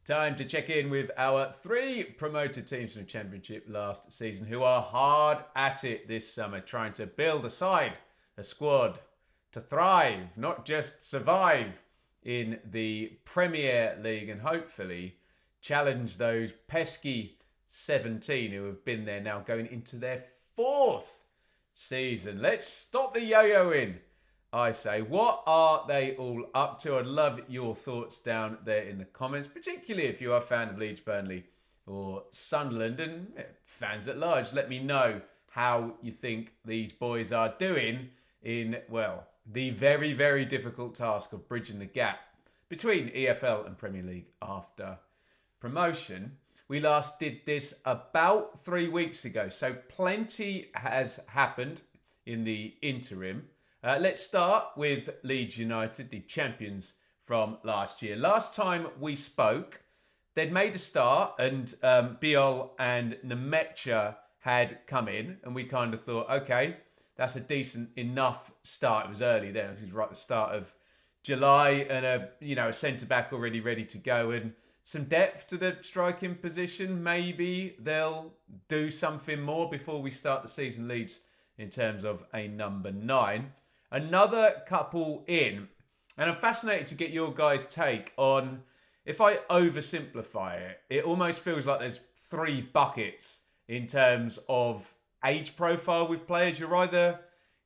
Time to check in with our three promoted teams from the Championship last season who are hard at it this summer, trying to build a side, a squad, to thrive, not just survive in the Premier League and hopefully challenge those pesky 17 who have been there now going into their fourth season. Let's stop the yo-yoing. I say, what are they all up to? I'd love your thoughts down there in the comments, particularly if you are a fan of Leeds, Burnley or Sunderland, and fans at large. Let me know how you think these boys are doing in, well, the very, very difficult task of bridging the gap between EFL and Premier League after promotion. We last did this about 3 weeks ago, so plenty has happened in the interim. Let's start with Leeds United, the champions from last year. Last time we spoke, they'd made a start and Biol and Nemecha had come in and we kind of thought, okay, that's a decent enough start. It was early then, it was right at the start of July, and a centre-back already ready to go and some depth to the striking position. Maybe they'll do something more before we start the season, Leeds, in terms of a number 9. Another couple in, and I'm fascinated to get your guys' take on, if I oversimplify it, it almost feels like there's 3 buckets in terms of age profile with players. You're either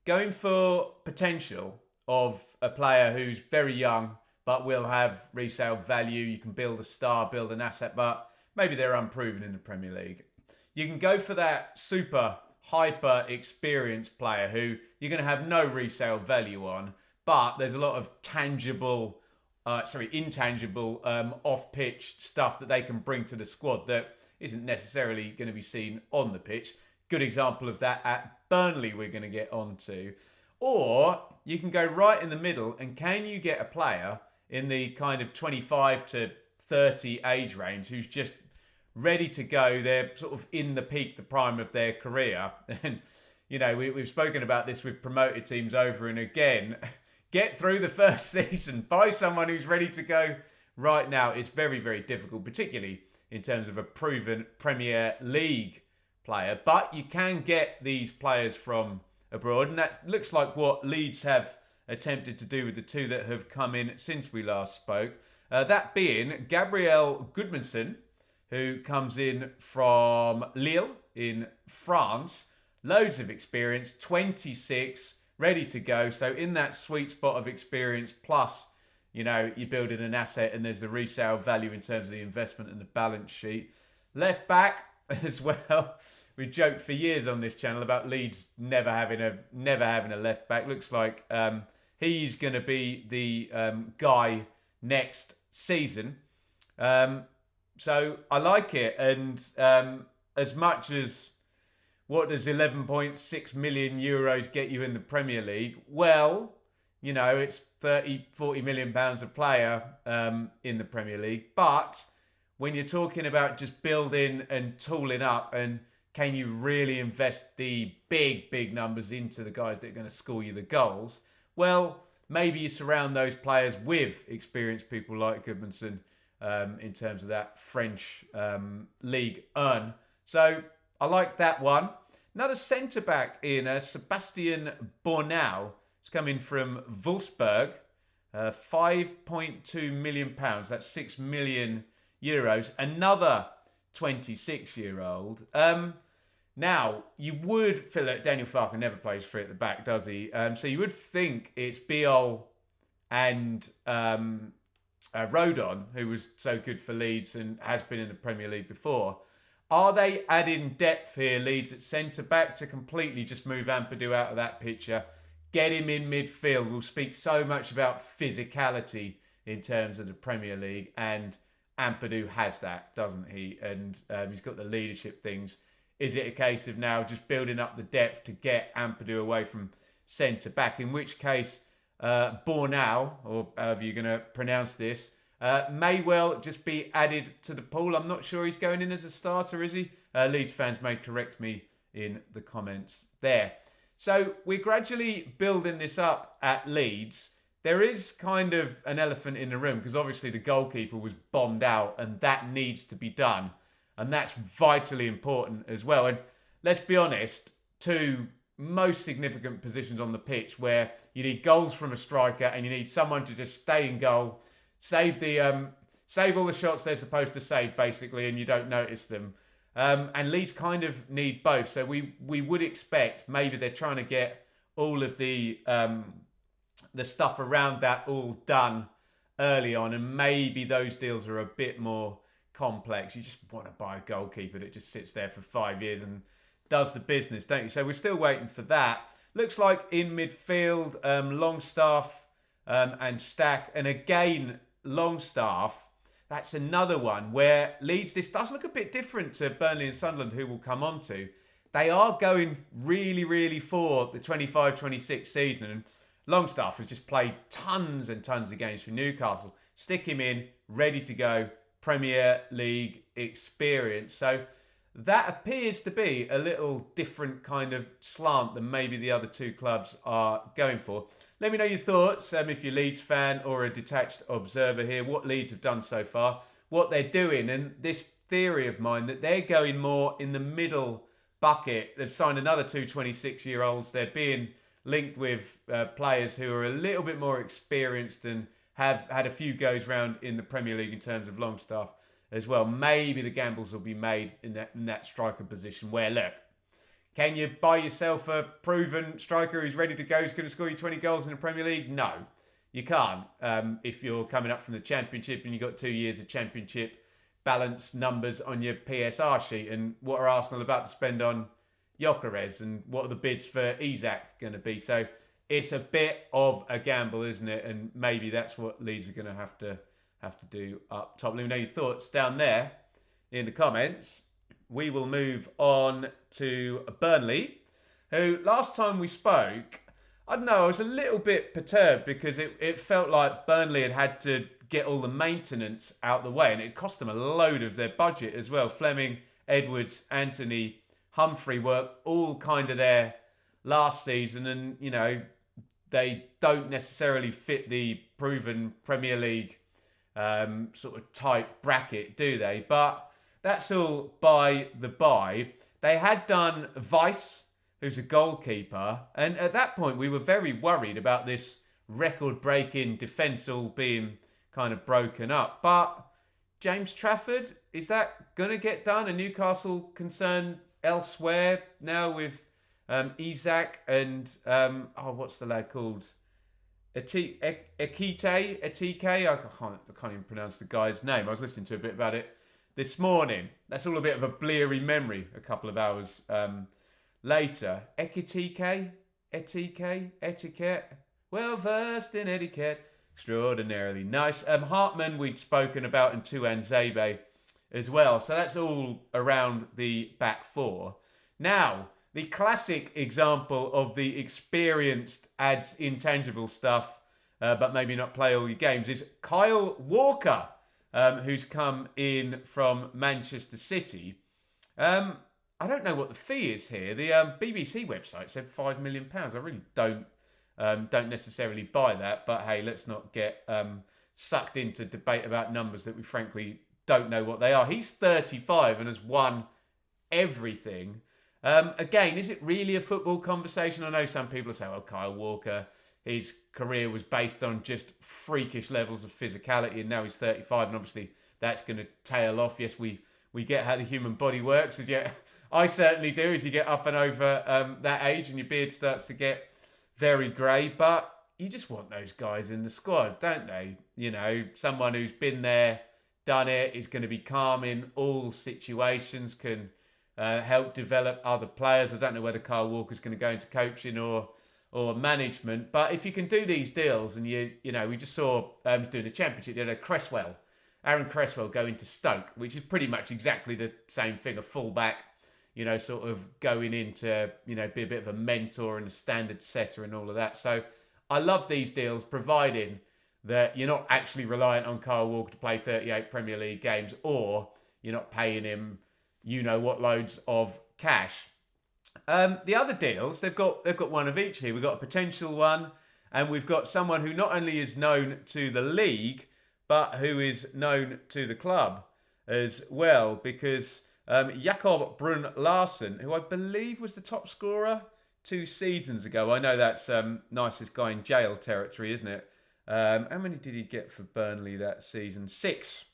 going for potential of a player who's very young but will have resale value. You can build a star, build an asset, but maybe they're unproven in the Premier League. You can go for that super hyper experienced player who you're going to have no resale value on, but there's a lot of intangible off-pitch stuff that they can bring to the squad that isn't necessarily going to be seen on the pitch. Good example of that at Burnley we're going to get onto. Or you can go right in the middle, and can you get a player in the kind of 25 to 30 age range who's just ready to go? They're sort of in the peak, the prime of their career. And, we've spoken about this with promoted teams over and again. Get through the first season. Buy someone who's ready to go right now. It's very, very difficult, particularly in terms of a proven Premier League player. But you can get these players from abroad. And that looks like what Leeds have attempted to do with the 2 that have come in since we last spoke. That being Gabriel Goodmanson, who comes in from Lille in France. Loads of experience, 26, ready to go. So in that sweet spot of experience, plus, you're building an asset and there's the resale value in terms of the investment and the balance sheet. Left back as well. We joked for years on this channel about Leeds never having a left back. Looks like he's going to be the guy next season. So I like it, and as much as what does 11.6 million euros get you in the Premier League? Well, it's 40 million pounds a player in the Premier League. But when you're talking about just building and tooling up, and can you really invest the big numbers into the guys that are going to score you the goals? Well, maybe you surround those players with experienced people like Goodmanson in terms of that French League 1. So I like that one. Another centre-back in Sebastian Bornau. He's coming from Wolfsburg. £5.2 million. That's 6 million euros. Another 26-year-old. Now, you would feel that Daniel Farke never plays free at the back, does he? So you would think it's Biol and Rodon, who was so good for Leeds and has been in the Premier League before. Are they adding depth here, Leeds, at centre-back to completely just move Ampadu out of that picture? Get him in midfield. We'll speak so much about physicality in terms of the Premier League, and Ampadu has that, doesn't he? And he's got the leadership things. Is it a case of now just building up the depth to get Ampadu away from centre-back? In which case, Bornau, or however you're going to pronounce this, may well just be added to the pool. I'm not sure he's going in as a starter, is he? Leeds fans may correct me in the comments there. So we're gradually building this up at Leeds. there is kind of an elephant in the room because obviously the goalkeeper was bombed out and that needs to be done. And that's vitally important as well. And let's be honest, two most significant positions on the pitch where you need goals from a striker and you need someone to just stay in goal, save all the shots they're supposed to save basically, and you don't notice them. And Leeds kind of need both. So we would expect maybe they're trying to get all of the stuff around that all done early on, and maybe those deals are a bit more complex. You just want to buy a goalkeeper that just sits there for 5 years and does the business, don't you? So we're still waiting for that. Looks like in midfield, Longstaff and Stack, and again Longstaff. That's another one where Leeds, this does look a bit different to Burnley and Sunderland, who we'll come on to. They are going really, really for the 25-26 season. And Longstaff has just played tons and tons of games for Newcastle. Stick him in, ready to go, Premier League experience. So that appears to be a little different kind of slant than maybe the other two clubs are going for. Let me know your thoughts, if you're a Leeds fan or a detached observer here, what Leeds have done so far, what they're doing, and this theory of mine that they're going more in the middle bucket. They've signed another two 26-year-olds. They're being linked with players who are a little bit more experienced and have had a few goes round in the Premier League in terms of Longstaff as well. Maybe the gambles will be made in that striker position where, look, can you buy yourself a proven striker who's ready to go, who's going to score you 20 goals in the Premier League? No, you can't. If you're coming up from the Championship and you've got 2 years of Championship balance numbers on your PSR sheet, and what are Arsenal about to spend on Gyökeres, and what are the bids for Isak going to be? So it's a bit of a gamble, isn't it? And maybe that's what Leeds are going to have to do up top. Let me know your thoughts down there in the comments. We will move on to Burnley, who last time we spoke, I don't know, I was a little bit perturbed because it felt like Burnley had to get all the maintenance out the way, and it cost them a load of their budget as well. Fleming, Edwards, Anthony, Humphrey were all kind of there last season, and, you know, they don't necessarily fit the proven Premier League sort of type bracket, do they? But that's all by the by. They had done Weiss, who's a goalkeeper, and at that point we were very worried about this record-breaking defence all being kind of broken up. But James Trafford, is that going to get done? A Newcastle concern elsewhere now with Isak and what's the lad called? Etike. I can't even pronounce the guy's name. I was listening to a bit about it this morning. That's all a bit of a bleary memory a couple of hours later. Etiquette. Well versed in etiquette. Extraordinarily nice. Hartman we'd spoken about, and Tuanzebe as well. So that's all around the back four. Now, the classic example of the experienced adds intangible stuff, but maybe not play all your games, is Kyle Walker, who's come in from Manchester City. I don't know what the fee is here. The BBC website said £5 million. I really don't necessarily buy that, but hey, let's not get sucked into debate about numbers that we frankly don't know what they are. He's 35 and has won everything. Again, is it really a football conversation? I know some people say, well, Kyle Walker, his career was based on just freakish levels of physicality, and now he's 35, and obviously that's going to tail off. Yes, we get how the human body works. I certainly do, as you get up and over that age and your beard starts to get very grey, but you just want those guys in the squad, don't they? You know, someone who's been there, done it, is going to be calm in all situations, can help develop other players. I don't know whether Kyle Walker's going to go into coaching or management, but if you can do these deals, and you know, we just saw doing the Championship, you know, Aaron Cresswell go into Stoke, which is pretty much exactly the same thing, a fullback, you know, sort of going into, you know, be a bit of a mentor and a standard setter and all of that. So I love these deals, providing that you're not actually reliant on Kyle Walker to play 38 Premier League games, or you're not paying him, you know what, loads of cash. The other deals, they've got one of each here. We've got a potential one And we've got someone who not only is known to the league, but who is known to the club as well, because Jakob Brun Larsen, who I believe was the top scorer 2 seasons ago. I know that's nicest guy in jail territory, isn't it? How many did he get for Burnley that season? 6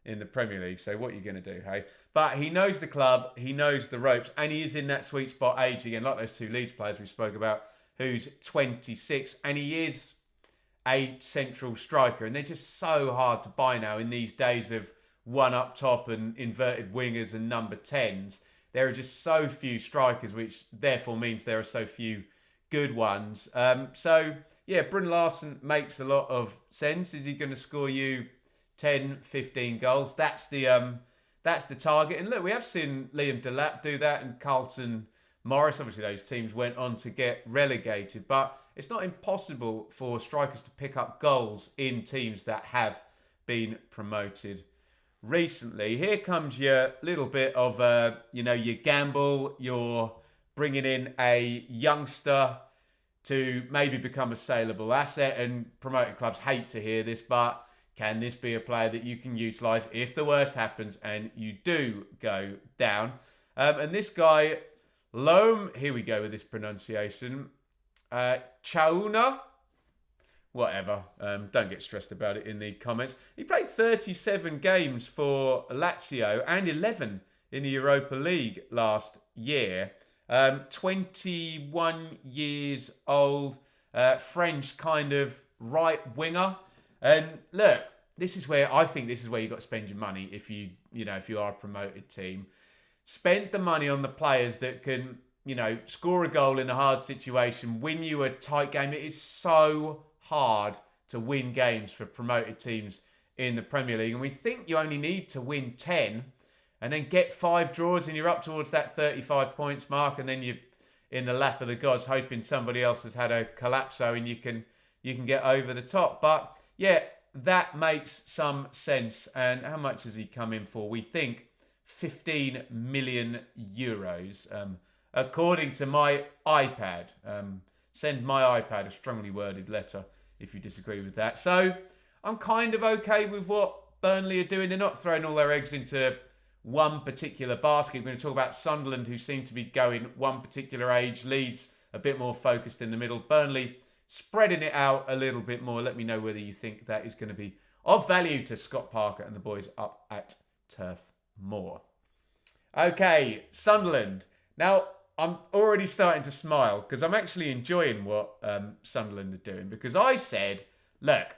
in the Premier League. So what are you going to do, hey? But he knows the club, he knows the ropes, and he is in that sweet spot age again, like those 2 Leeds players we spoke about, who's 26, and he is a central striker. And they're just so hard to buy now in these days of one up top and inverted wingers and number 10s. There are just so few strikers, which therefore means there are so few good ones. So, yeah, Brun Larsen makes a lot of sense. Is he going to score you 10, 15 goals? That's the target. And look, we have seen Liam Delap do that and Carlton Morris. Obviously, those teams went on to get relegated. But it's not impossible for strikers to pick up goals in teams that have been promoted recently. Here comes your little bit of, your gamble. You're bringing in a youngster to maybe become a saleable asset, and promoted clubs hate to hear this, but can this be a player that you can utilise if the worst happens and you do go down? And this guy, Loam, here we go with this pronunciation, Chauna, whatever, don't get stressed about it in the comments. He played 37 games for Lazio and 11 in the Europa League last year. 21 years old, French kind of right winger. And look, this is where you've got to spend your money if you are a promoted team. Spend the money on the players that can, score a goal in a hard situation, win you a tight game. It is so hard to win games for promoted teams in the Premier League. And we think you only need to win 10 and then get 5 draws and you're up towards that 35 points mark, and then you're in the lap of the gods hoping somebody else has had a collapso and you can get over the top. But yeah, that makes some sense. And how much has he come in for? We think 15 million euros, according to my iPad. Send my iPad a strongly worded letter if you disagree with that. So I'm kind of okay with what Burnley are doing. They're not throwing all their eggs into one particular basket. We're going to talk about Sunderland, who seem to be going one particular age. Leeds a bit more focused in the middle. Burnley spreading it out a little bit more. Let me know whether you think that is going to be of value to Scott Parker and the boys up at Turf Moor. Okay, Sunderland. Now, I'm already starting to smile because I'm actually enjoying what Sunderland are doing, because I said, look,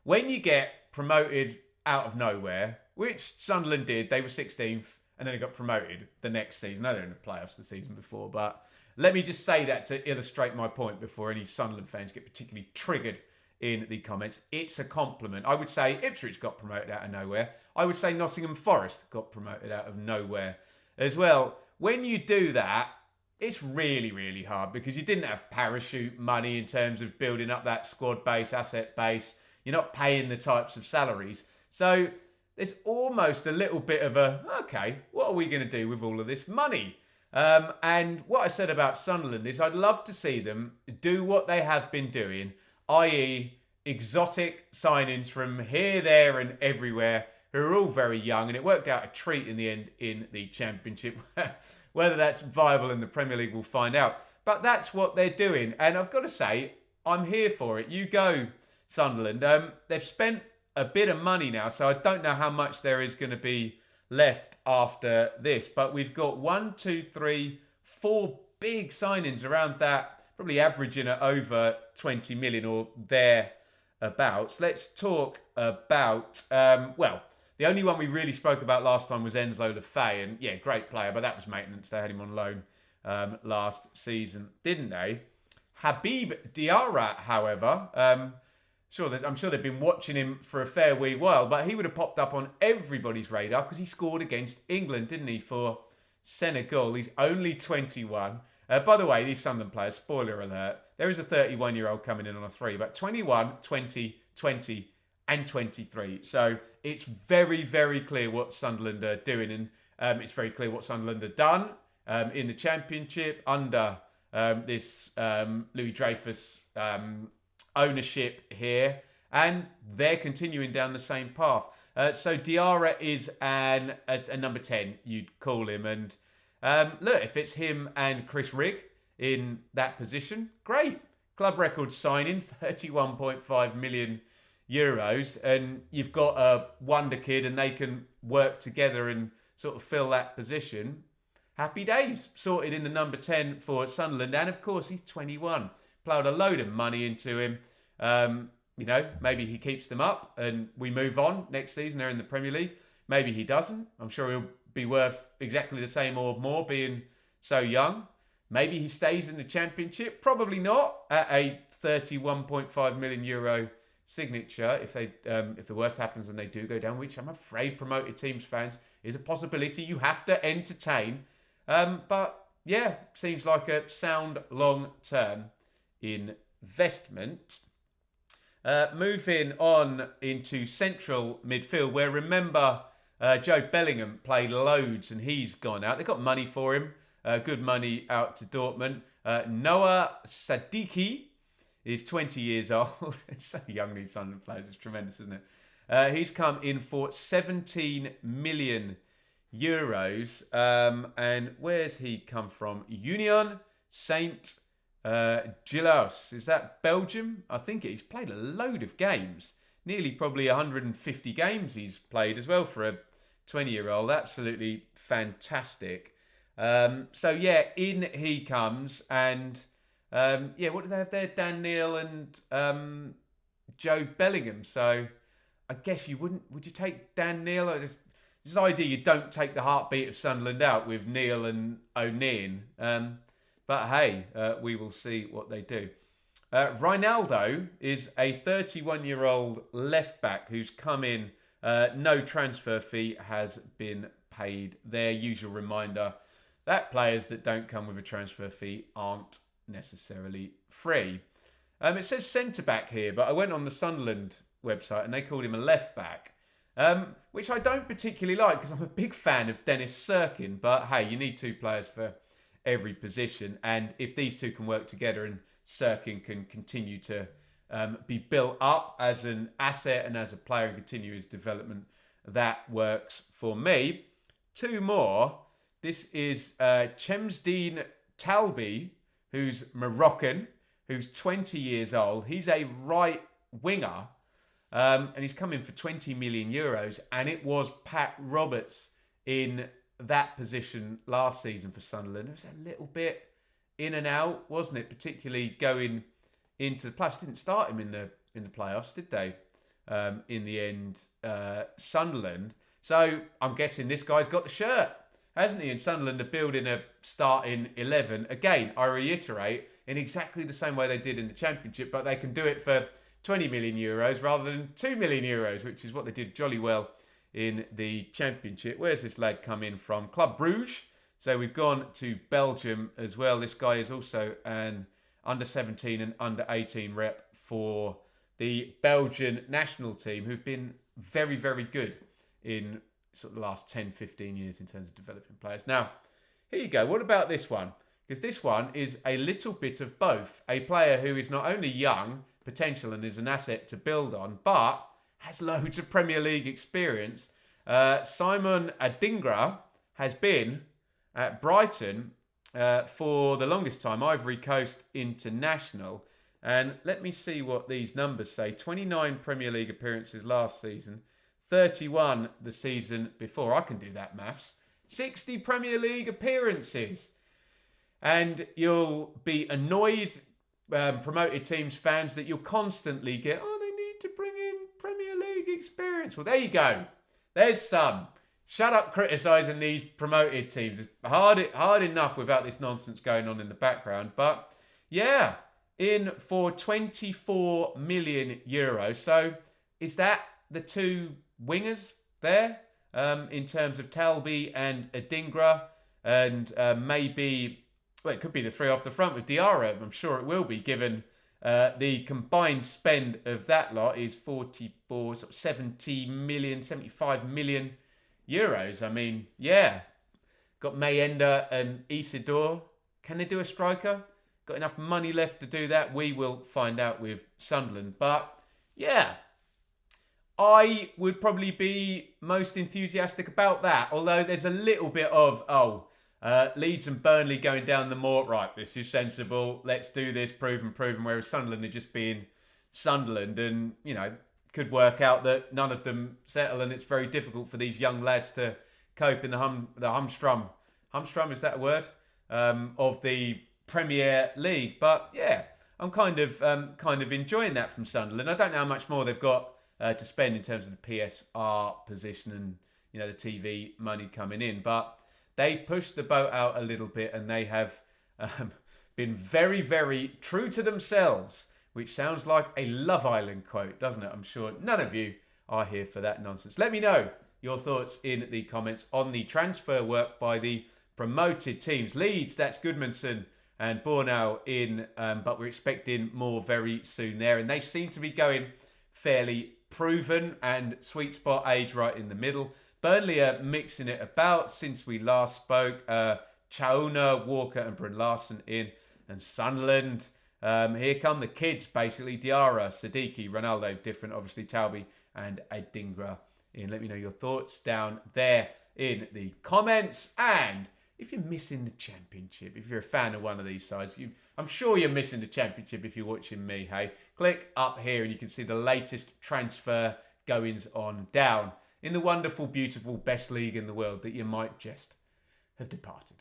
when you get promoted out of nowhere, which Sunderland did, they were 16th and then they got promoted the next season. No, they're in the playoffs the season before, but let me just say that to illustrate my point before any Sunderland fans get particularly triggered in the comments. It's a compliment. I would say Ipswich got promoted out of nowhere. I would say Nottingham Forest got promoted out of nowhere as well. When you do that, it's really, really hard because you didn't have parachute money in terms of building up that squad base, asset base. You're not paying the types of salaries. So there's almost a little bit of okay, what are we going to do with all of this money? And what I said about Sunderland is I'd love to see them do what they have been doing, i.e. exotic signings from here, there and everywhere, who are all very young, and it worked out a treat in the end in the Championship. Whether that's viable in the Premier League, we'll find out. But that's what they're doing, and I've got to say, I'm here for it. You go, Sunderland. They've spent a bit of money now, so I don't know how much there is going to be left after this. But we've got 1, 2, 3, 4 big signings around that, probably averaging at over 20 million or thereabouts. Let's talk about, the only one we really spoke about last time was Enzo Lefebvre, and yeah, great player, but that was maintenance. They had him on loan last season, didn't they? Habib Diarra, however, I'm sure they've been watching him for a fair wee while, but he would have popped up on everybody's radar because he scored against England, didn't he, for Senegal. He's only 21. By the way, these Sunderland players, spoiler alert, there is a 31-year-old coming in on a 3, but 21, 20, 20, and 23. So it's very, very clear what Sunderland are doing, and it's very clear what Sunderland have done in the Championship under this Louis Dreyfus ownership here, and they're continuing down the same path. So Diarra is a number 10, you'd call him. And look, if it's him and Chris Rigg in that position, great. Club record signing, 31.5 million euros, and you've got a wonder kid and they can work together and sort of fill that position. Happy days. Sorted in the number 10 for Sunderland. And of course, he's 21. Plowed a load of money into him. Maybe he keeps them up and we move on next season. They're in the Premier League. Maybe he doesn't. I'm sure he'll be worth exactly the same or more being so young. Maybe he stays in the Championship. Probably not at a 31.5 million euro signature. If the worst happens and they do go down, which I'm afraid promoted teams fans is a possibility you have to entertain. But yeah, seems like a sound long-term investment. Moving on into central midfield, where remember Joe Bellingham played loads and he's gone out. They got money for him, good money out to Dortmund. Noah Sadiki is 20 years old. It's so young, these Sunderland players. It's tremendous, isn't it? He's come in for 17 million euros. And where's he come from? Union Saint Gilles. Is that Belgium? I think he's played a load of games. Nearly probably 150 games he's played as well for a 20-year-old. Absolutely fantastic. So yeah, in he comes. And what do they have there? Dan Neil and Joe Bellingham. So I guess would you take Dan Neil? This idea you don't take the heartbeat of Sunderland out with Neil and O'Neill. But hey, we will see what they do. Ronaldo is a 31-year-old left-back who's come in. No transfer fee has been paid. Their usual reminder that players that don't come with a transfer fee aren't necessarily free. It says centre-back here, but I went on the Sunderland website and they called him a left-back, which I don't particularly like because I'm a big fan of Dennis Serkin. But hey, you need two players for every position, and if these two can work together and Serkin can continue to be built up as an asset and as a player and continue his development, that works for me. Two more. This is Chemsdeen Talbi, who's Moroccan, who's 20 years old. He's a right winger, and he's come in for 20 million euros, and it was Pat Roberts in that position last season for Sunderland. It was a little bit in and out, wasn't it? Particularly going into the playoffs. Didn't start him in the playoffs, did they? In the end, Sunderland. So I'm guessing this guy's got the shirt, hasn't he? And Sunderland are building a starting 11. Again, I reiterate, in exactly the same way they did in the Championship, but they can do it for 20 million euros rather than 2 million euros, which is what they did jolly well in the Championship. Where's this lad come in from? Club Bruges. So we've gone to Belgium as well. This guy is also an under 17 and under 18 rep for the Belgian national team, who've been very, very good in sort of the last 10, 15 years in terms of developing players. Now, here you go. What about this one? Because this one is a little bit of both. A player who is not only young, potential, and is an asset to build on, but has loads of Premier League experience. Simon Adingra has been at Brighton for the longest time, Ivory Coast international. And let me see what these numbers say. 29 Premier League appearances last season, 31 the season before. I can do that maths. 60 Premier League appearances. And you'll be annoyed, promoted teams fans, that you'll constantly get, they need to bring in Premier League experience. Well, there you go. There's some. Shut up criticising these promoted teams. It's hard enough without this nonsense going on in the background. But yeah, in for 24 million euros. So is that the two wingers there in terms of Talbi and Adingra? And maybe, well, it could be the three off the front with Diarra. I'm sure it will be, given the combined spend of that lot is 44, 70 million, 75 million euros. I mean, yeah. Got Mayenda and Isidore. Can they do a striker? got enough money left to do that? We will find out with Sunderland. But yeah, I would probably be most enthusiastic about that. Although there's a little bit of, Leeds and Burnley going down the more, right, this is sensible, let's do this, proven, whereas Sunderland are just being Sunderland and, could work out that none of them settle and it's very difficult for these young lads to cope in the humstrum. Humstrum, is that a word? Of the Premier League. But yeah, I'm kind of enjoying that from Sunderland. I don't know how much more they've got to spend in terms of the PSR position and, the TV money coming in. But they've pushed the boat out a little bit and they have been very, very true to themselves, which sounds like a Love Island quote, doesn't it? I'm sure none of you are here for that nonsense. Let me know your thoughts in the comments on the transfer work by the promoted teams. Leeds, that's Goodmanson and Bornau in, but we're expecting more very soon there. And they seem to be going fairly proven and sweet spot age right in the middle. Burnley are mixing it about since we last spoke. Chauna, Walker and Brun Larson in. And Sunderland, here come the kids basically. Diarra, Siddiqui, Ronaldo, different obviously, Talbi and Adingra in. Let me know your thoughts down there in the comments. And if you're missing the Championship, if you're a fan of one of these sides, I'm sure you're missing the Championship if you're watching me, hey? Click up here and you can see the latest transfer goings on down in the wonderful, beautiful, best league in the world that you might just have departed.